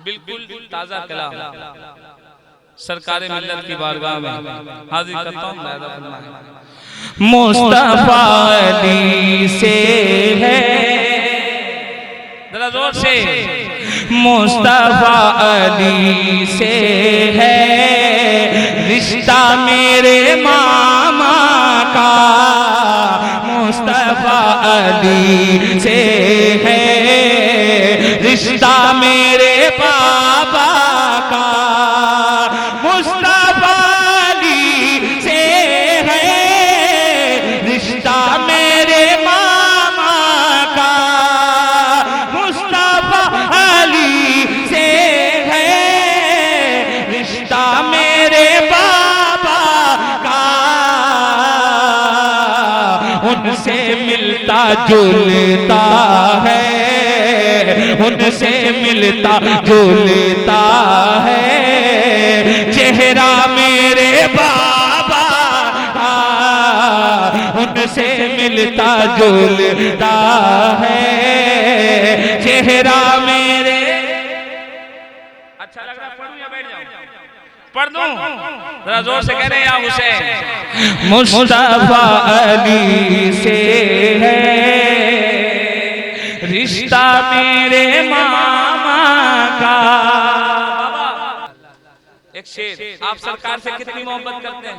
बिल्कुल ताजा कलाम सरकार मिल्लत की बारगाह में हाजिर करता हूँ। मुस्तफा अली से है, जरा जोर से, मुस्तफा अली से है रिश्ता मेरे मामा का, मुस्तफा अली से है रिश्ता मेरे बाबा का, मुस्तफा अली से है रिश्ता मेरे मामा का, मुस्तफा अली से है रिश्ता मेरे बाबा का, उनसे मिलता जुलता है, उनसे मिलता जुलता है चेहरा मेरे बाबा का, उनसे मिलता जुलता है चेहरा मेरे। अच्छा लग रहा, पढ़ूं या बैठ जाऊं? पढ़ दूं? जरा जोर से कह रहे हैं या हुसैन। मुस्तफा अली से है रिश्ता मेरे मामा का। एक शेर, आप सरकार से कितनी मोहब्बत करते हैं?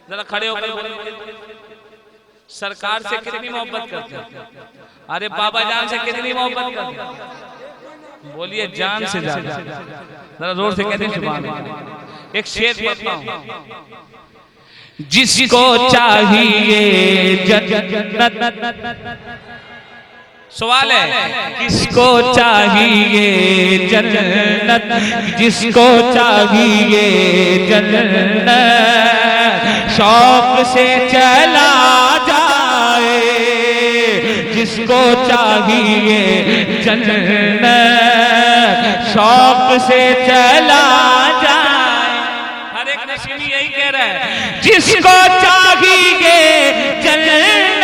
जरा खड़े होकर बोलिए, सरकार से कितनी मोहब्बत करते हैं? अरे बाबा जान से कितनी मोहब्बत करते हैं? बोलिए जान से ज्यादा। जरा जोर से कहते हैं सुभान अल्लाह। एक शेर पढ़ता हूं, जिसको चाहिए जन्नत, सवाल है किसको चाहिए जन्नत, जिसको चाहिए जन्नत शौक से चला जाए, जिसको चाहिए जन्नत शौक से चला जाए। हर एक नसीबी यही कह रहा है, जिसको चाहिए जन्नत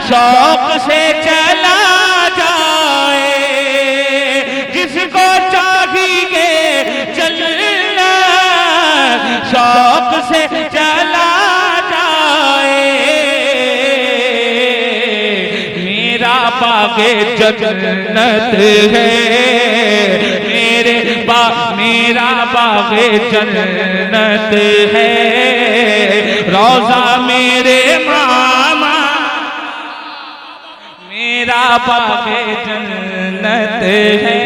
शौक से चला जाए, जिसको चाहिए जन्नत शौक से चला जाए। मेरा बाग़े जन्नत है मेरा बाग़े जन्नत है, रोज़ा मेरे मामा, मेरा बाग़े जन्नत है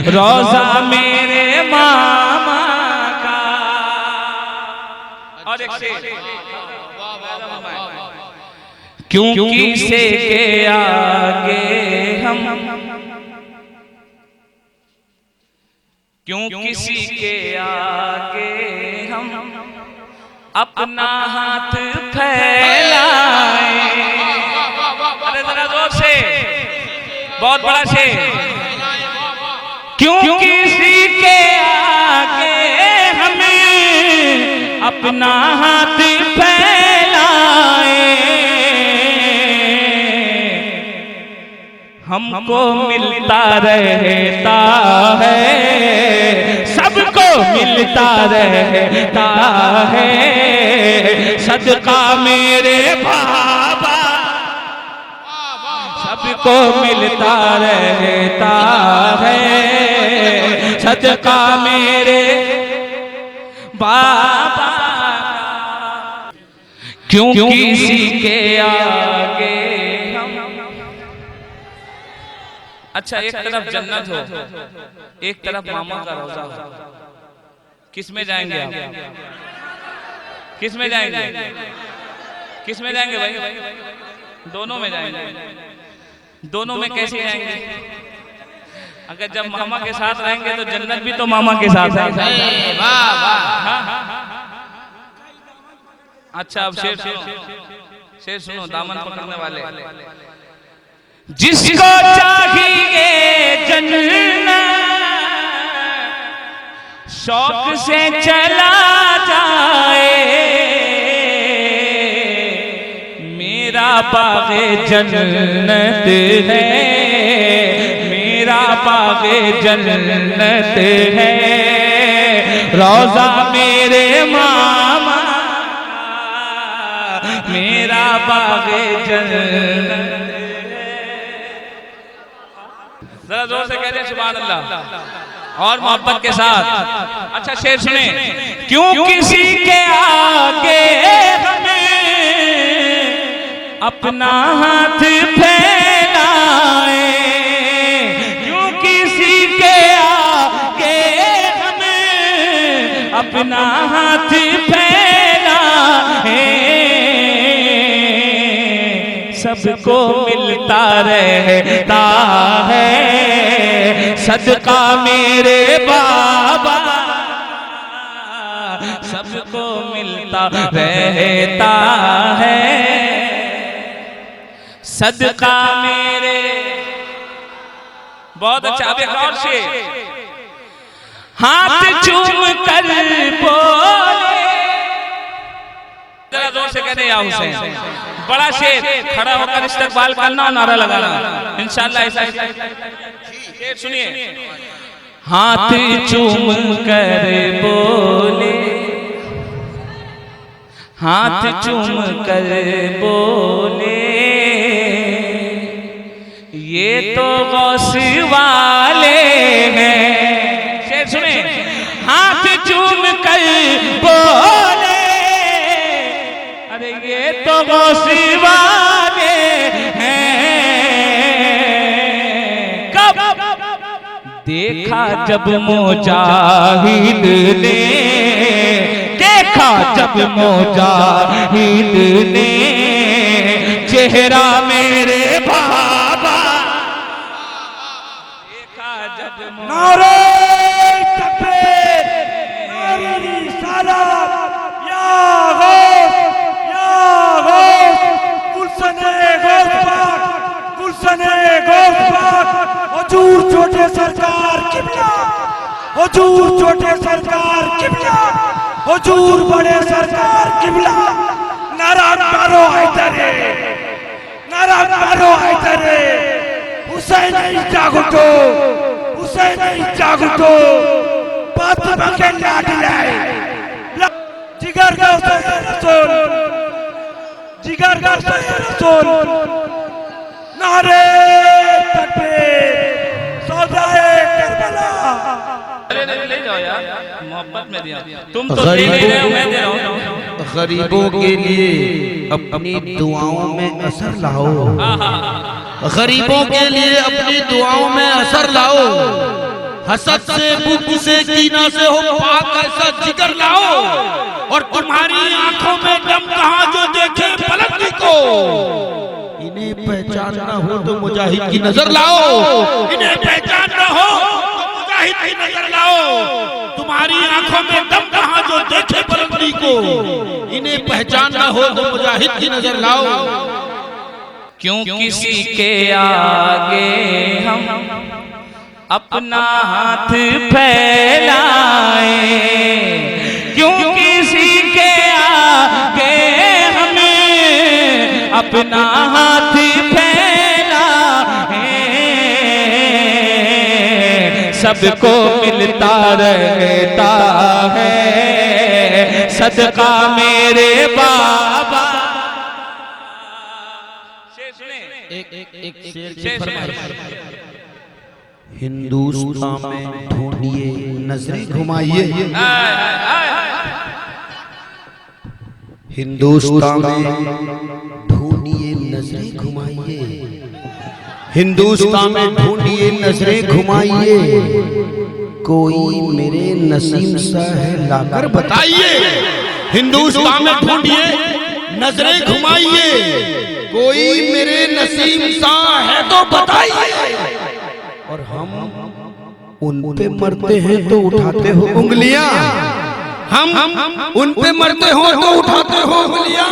रोज़ा मेरे मामा का। और एक शेर, क्यों किसे के आगे हम, क्यों किसी के आगे हम अपना हाथ फैलाए। अरे जरा जोर से, बहुत बड़ा शेर, क्यों किसी के आगे हमें अपना हाथ फैलाए, हमको मिलता रहता है, सबको मिलता रहता है सदका मेरे बाबा, सबको मिलता रहता है सदका मेरे बाबा, क्यों किसी के आगे। अच्छा, एक तरफ जन्नत हो, एक तरफ मामा का रोज़ा हो, किस में जाएंगे आप? किस में जाएंगे? किस में जाएंगे भाई? दोनों में जाएंगे। दोनों में कैसे जाएंगे? अगर जब मामा के साथ रहेंगे तो जन्नत भी तो मामा के साथ है। वाह वाह। अच्छा, अब शेर सुनो, शेर सुनो, दामन पकड़ने वाले, जिसको चाहिए जन्नत शौक से चला जाए, मेरा बाग़े जन्नत है मेरा बागे जन्नत है, रोजा मेरे मामा मेरा बागे जन्नत। जरा जोर से कह दे सुभान अल्लाह और मोहब्बत के साथ। अच्छा शेर सुने। क्यों किसी के आगे हमें अपना हाथ फैलाए, क्यों किसी के आगे हमें अपना हाथ फैलाए, सबको मिलता रहता है सदका मेरे बाबा, सबको मिलता रहता है सदका मेरे। बहुत अच्छा। अब एक और शेर। हाथ चूम कर बोले, जरा जोर से कहते या हुसैन। बड़ा शेर, खड़ा होकर इस्तकबाल करना और नारा लगाना इंशाअल्लाह। ऐसा शेर सुनिए। हाथ चूम कर बोले, हाथ चूम कर बोले, ये तो गौस वाले हैं। शेर सुने। हाथ चूम कर बोले, अरे ये तो गौस वाले हैं। कब देखा जब मुजाहिद ने, देखा जब मुजाहिद ने चेहरा मेरे बाबा, देखा जब नारे तकबीर, नारे रिसालत, या गौस, या गौस, गुलशने गौस पाक, गुलशने गौस पाक, हुजूर छोटे सरकार किबला, हुजूर छोटे सरकार किबला, हुजूर बड़े सरकार किबला। नारा मारो हैदरे, नारा मारो हैदरे, हुसैन जागो, हुसैन जागो, फातिमा के लाडले, जिगर का हुसैन रसूल, जिगर का हुसैन रसूल। नारे तकबीर, सौदाए करबला। ले जाओ यार, मोहब्बत में दिया। तुम तो ले रहे हो, मैं दे रहा हूं। गरीबों के लिए अपनी दुआओं में असर लाओ, गरीबों के लिए अपनी दुआओं में असर लाओ। हसद से, बुग़्ज़ से, कीना से हो पाक ऐसा जिगर लाओ। और तुम्हारी आंखों में दम कहां जो देखे बुलंदी को, इन्हें पहचानना हो तो मुजाहिद की नजर लाओ, इन्हें पहचानना हो तो मुजाहिद की नजर लाओ। तुम्हारी आंखों में दम कहां जो देखे बुलंदी को, इन्हें पहचानना हो तो मुजाहिद की नजर लाओ। क्यों किसी के आगे हम अपना हाथ फैलाए, क्यों किसी के आगे हमें अपना हाथ फैलाए, सबको मिलता रहता है सदका मेरे बाबा। एक शेर हिंदुस्तान में ढूंढिए नजरें घुमाइए, हिंदुस्तान में ढूंढिए नजरें घुमाइए, हिंदुस्तान में ढूंढिए नजरें घुमाइए, कोई मेरे नसीम सा है लाकर बताइए। हिंदुस्तान में ढूंढिए नजरें घुमाइए, कोई मेरे नसीम सा है तो बताइए। और हम उन पे मरते हैं तो उठाते हो उंगलियां, हम उन पे मरते हो तो उठाते हो उंगलियां।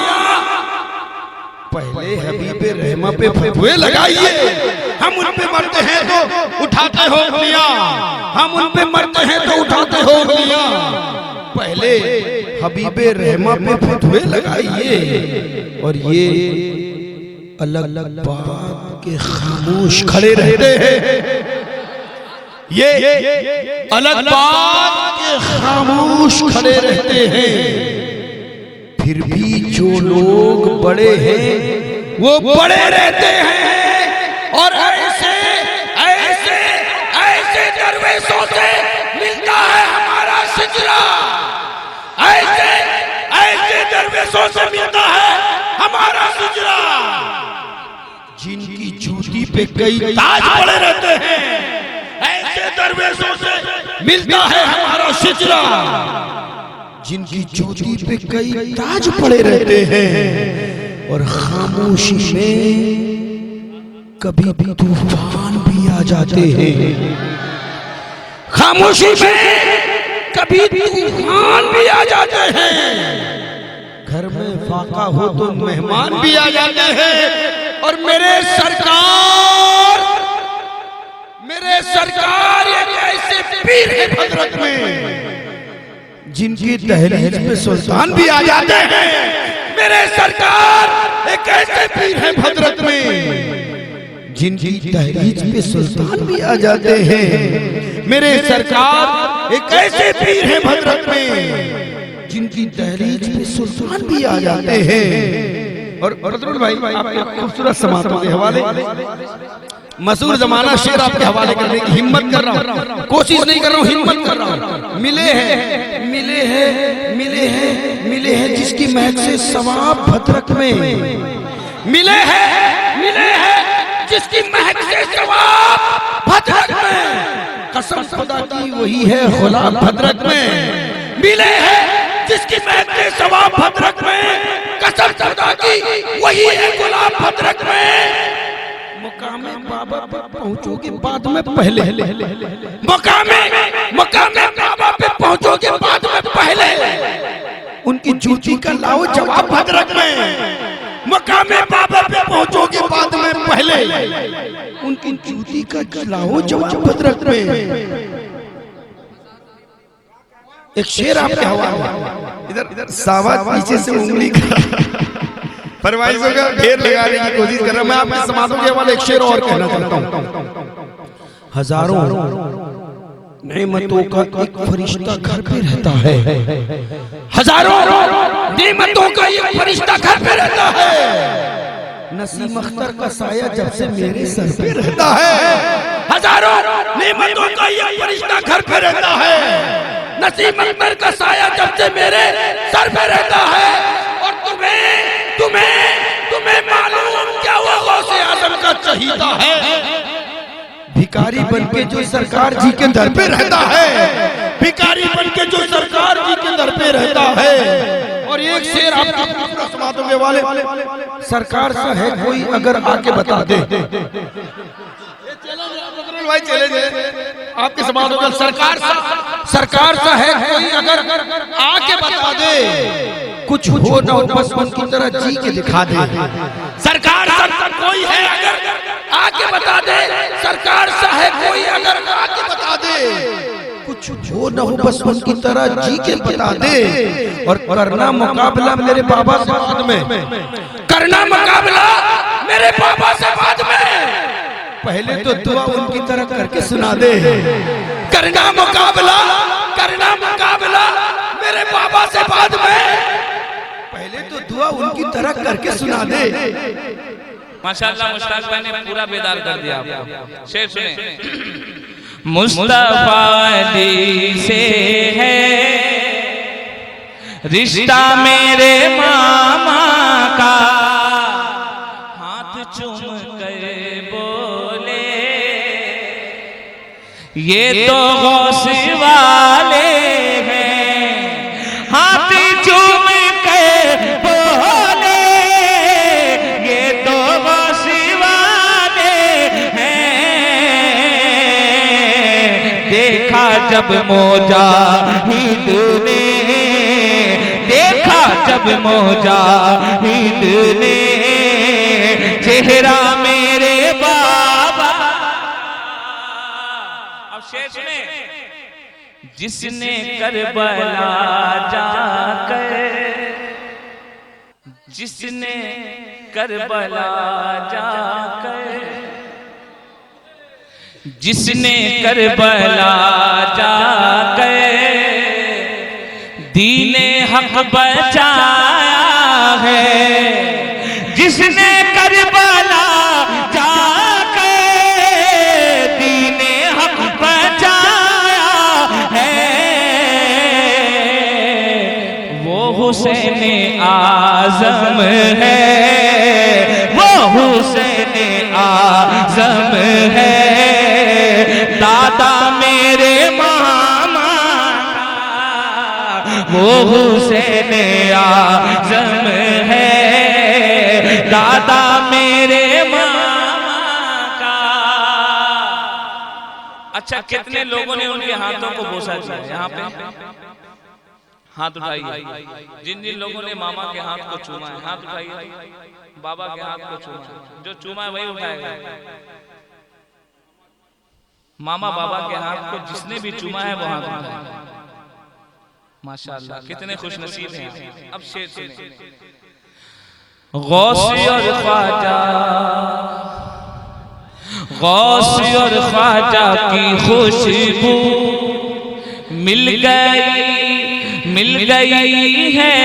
पहले हबीबे रहमा पे फतवे लगाइए, हम उन पे मरते हैं तो उठाते हो उंगलियां, हम उन पे मरते हैं तो उठाते हो उंगलियां। पहले हबीबे रहमा पे फतवे लगाइए। और ये अलग अलग बात के खामोश खड़े रहते हैं, ये अलग बात के खामोश खड़े रहते हैं, फिर भी जो लोग बड़े हैं वो बड़े रहते हैं। और ऐसे ऐसे ऐसे दरवेशों से मिलता है हमारा सिजरा, ऐसे ऐसे दरवेशों से मिलता है हमारा सिजरा, जिनकी जूती पे कई ताज पड़े रहते हैं। ऐसे दरवेशों से मिलता है हमारा सिजरा, जिनकी जूती पे कई ताज पड़े रहते हैं। और खामोशी में कभी भी तूफान भी आ जाते हैं, खामोशी में कभी तूफान भी आ जाते हैं। घर में फाका हो तो मेहमान भी आ जाते हैं। और मेरे सरकार एक ऐसे पीर है भद्रक में, जिनकी दहलीज पे सुल्तान भी आ जाते हैं। मेरे सरकार एक ऐसे पीर है भद्रक में, जिनकी दहलीज पे सुल्तान भी आ जाते हैं। मेरे सरकार एक ऐसे पीर है भद्रक में, जिनकी दहलीज पे सुल्तान भी आ जाते हैं। और बदरुल भाई आपके खूबसूरत समातों के हवाले मशहूर जमाना शेर आपके हवाले करने की हिम्मत कर रहा हूँ, कोशिश नहीं कर रहा हूँ, हिम्मत कर रहा हूँ। मिले हैं मिले हैं मिले हैं मिले हैं जिसकी महक से सवाब भद्रक में, मिले हैं जिसकी महक से सवाब भद्रक में, कसम खुदा की वही है गुलाब भद्रक में। मिले हैं जिसकी महक से सवाब भद्रक में, कसम खुदा की वही है गुलाब भद्रक में। मुकामे बाबा पे पहुंचोगे बाद में पहले, मुकामे बाबा पे पहुंचोगे बाद में पहले, उनकी जूती का लाओ जवाब भद्रक में। मुकामे बाबा पे पहुंचोगे बाद में पहले, उनकी जूती का लाओ जवाब भद्रक में। एक शेर आपके हवाले, इधर सावा पीछे से उंगली कर फरमाइशों का ढेर लगाने की कोशिश कर रहा हूं। मैं आपके समाजों के हवाले एक शेर और कहना चाहता हूं। हजारों नेमतों का एक फरिश्ता घर पे रहता है, हजारों नेमतों का एक फरिश्ता घर पे रहता है। नसीम अख्तर का साया जब से मेरे सर पे रहता है, हजारों नेमतों का एक फरिश्ता घर पे रहता है। नसीम अख्तर का साया जब से मेरे सर पे रहता है। और तुम्हें मालूम क्या वो गौसे आजम का चहीता है, भिखारी बनके जो सरकार जी के दर पे रहता है, भिखारी बनके जो सरकार जी के दर पे रहता है। और एक शेर आपके समातों के वाले, सरकार सा है कोई अगर आके बता दे, भाई चले आपके समाज होगा, सरकार सा है कोई अगर आके बता दे, कुछ हो ना हो बस उनकी तरह जी के दिखा दे। सरकार सा कोई है अगर आके बता दे, सरकार सा है कोई अगर आके बता दे, कुछ हो ना हो बस उनकी तरह जी के बता दे। और करना मुकाबला मेरे बाबा से बाद में, करना मुकाबला मेरे बाबा से बाद में, पहले तो दुआ उनकी तरह करके सुना दे। करना मुकाबला मेरे बाबा से बाद में, पहले तो दुआ उनकी तरह करके सुना दे। माशाअल्लाह मुश्ताक भाई ने पूरा बेदार कर दिया आपको। शेर सुने। मुस्तफा अली से है रिश्ता मेरे मामा का, हाथ चूम कर बोले ये तो गौस वाले हैं, हाथ चूम कर बोले ये तो गौस वाले हैं। देखा जब मुजाहिद ने, देखा जब मुजाहिद ने चेहरा मेरे बाबा। अब शेर सुने। जिसने करबला जाकर, जिसने करबला जाकर जिसने करबला जाकर दीने हक बचाया है, जिसने करबला जाकर दीने हक बचाया है, वो हुसैन आज़म है, वो हुसैन आज़म है। दादा मेरे मामा का वो हुसैन आज़म है, दादा मेरे मामा का। अच्छा, कितने लोगों ने उनके हाथों को बोसा किया? यहाँ पे हाथ उठाइए। जिन जिन लोगों ने मामा के हाथ को चूमा है, हाथ उठाइए। बाबा के हाथ को चूमा है, जो चूमा है वही उठाएगा। मामा बाबा के हाथ को जिसने भी चूमा है वो हाथ उठाएगा। माशाअल्लाह, कितने खुशनसीब हैं। अब शेर सुनिए। गौसी और ख्वाजा, गौसी और ख्वाजा की खुशबू मिल गई है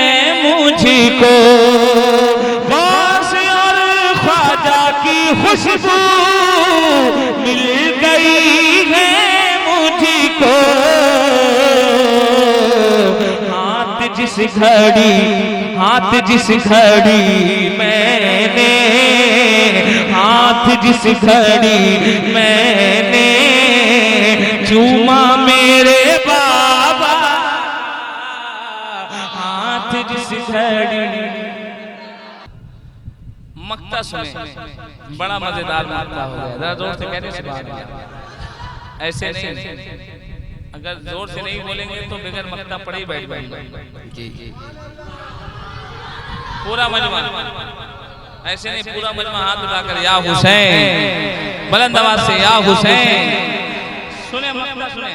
मुझको, गौसी और ख्वाजा की खुशबू मिल गई है मुझको। हाथ जिस घड़ी मैंने, हाथ जिस घड़ी मैंने चूमा मेरे बाबा, हाथ जिस घड़ी। मक्ता सुने, बड़ा मजेदार मक्ता हो गया। जरा जोर से कहने से ऐसे नहीं, अगर जोर से नहीं बोलेंगे तो बगैर मक्ता पड़े ही बैठ जाएंगे। जी जी, पूरा मजमा ऐसे नहीं, पूरा मजमा हाथ उठाकर या हुसैन, बुलंद आवाज से या हुसैन। सुने मक्ता सुने।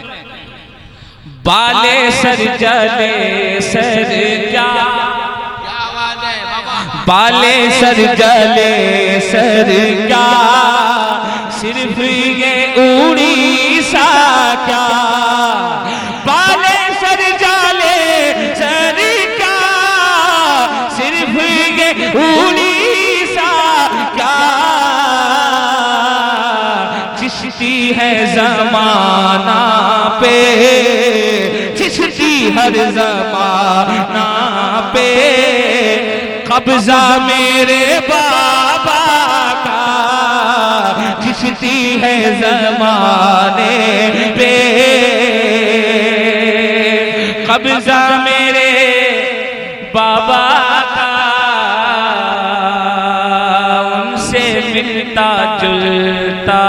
बाले सर जले सर क्या, बाले सर जले सर क्या, सिर्फ ये उड़ीसा क्या, बाले सर जले सर क्या, सिर्फ ये उड़ीसा क्या। चिश्ती है जमाना पे, चिश्ती हर जमाना पे, कब्जा मेरे बाबा का, चिश्ती है जमाने पे, कब्जा मेरे बाबा का। उनसे मिलता जुलता